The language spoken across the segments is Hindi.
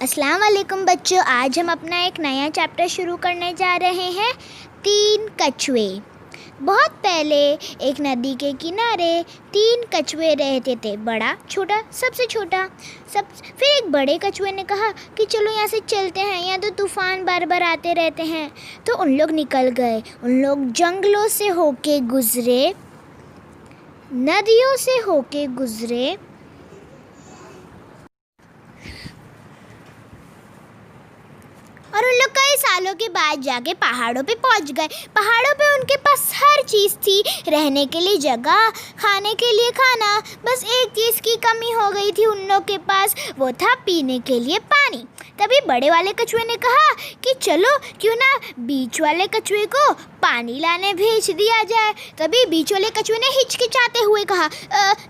अस्सलाम वालेकुम बच्चों। आज हम अपना एक नया चैप्टर शुरू करने जा रहे हैं। 3 कछुए। बहुत पहले एक नदी के किनारे 3 कछुए रहते थे, बड़ा छोटा सबसे छोटा। फिर एक बड़े कछुए ने कहा कि चलो यहाँ से चलते हैं, यहाँ तो तूफ़ान बार बार आते रहते हैं। तो उन लोग निकल गए। उन लोग जंगलों से होके गुज़रे, नदियों से होके गुज़रे और उन लोग कई सालों के बाद जाके पहाड़ों पे पहुंच गए। पहाड़ों पे उनके पास हर चीज़ थी, रहने के लिए जगह, खाने के लिए खाना। बस एक चीज़ की कमी हो गई थी उन लोग के पास, वो था पीने के लिए पानी। तभी बड़े वाले कछुए ने कहा कि चलो क्यों ना बीच वाले कछुए को पानी लाने भेज दिया जाए। तभी बीच वाले कछुए ने हिचकिचाते हुए कहा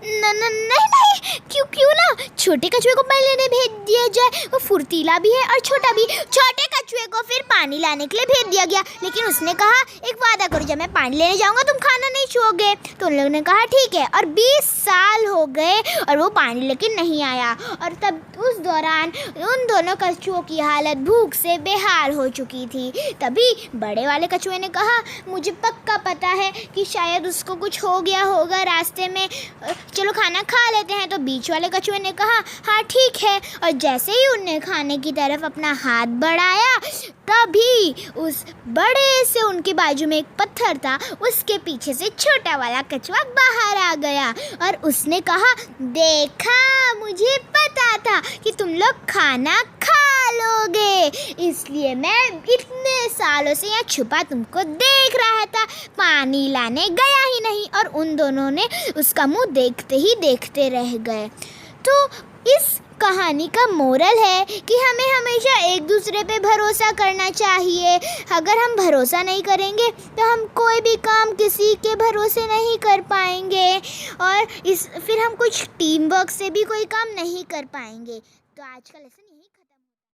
नहीं, क्यों ना छोटे कछुए को पानी लेने भेज दिया जाए, वो फुर्तीला भी है और छोटा भी। छोटे कछुए को फिर पानी लाने के लिए भेज दिया गया, लेकिन उसने कहा एक वादा करो, जब मैं पानी लेने जाऊंगा तुम खाना नहीं छुओगे। तो उन लोगों ने कहा ठीक है। और 20 साल हो गए और वो पानी लेके नहीं आया। और तब उस दौरान उन दोनों कछुओं की हालत भूख से बेहाल हो चुकी थी। तभी बड़े वाले कछुए ने कहा मुझे पक्का पता है कि शायद उसको कुछ हो गया होगा रास्ते में, चलो खाना खा लेते हैं। तो बीच वाले कछुए ने कहा हाँ ठीक है। और जैसे ही उनने खाने की तरफ अपना हाथ बढ़ाया, तभी उस बड़े से उनके बाजू में एक पत्थर था, उसके पीछे से छोटा वाला कछुआ बाहर आ गया और उसने कहा देखा, मुझे पता था कि तुम लोग खाना खा लोगे, इसलिए मैं इतने सालों से यहाँ छुपा तुमको देख रहा था, पानी लाने गया ही नहीं। और उन दोनों ने उसका मुंह देखते ही देखते रह गए। तो इस कहानी का मोरल है कि हमें हमेशा एक दूसरे पे भरोसा करना चाहिए। अगर हम भरोसा नहीं करेंगे तो हम कोई भी काम किसी के भरोसे नहीं कर पाएंगे और फिर हम कुछ टीम वर्क से भी कोई काम नहीं कर पाएंगे। तो आज का लेसन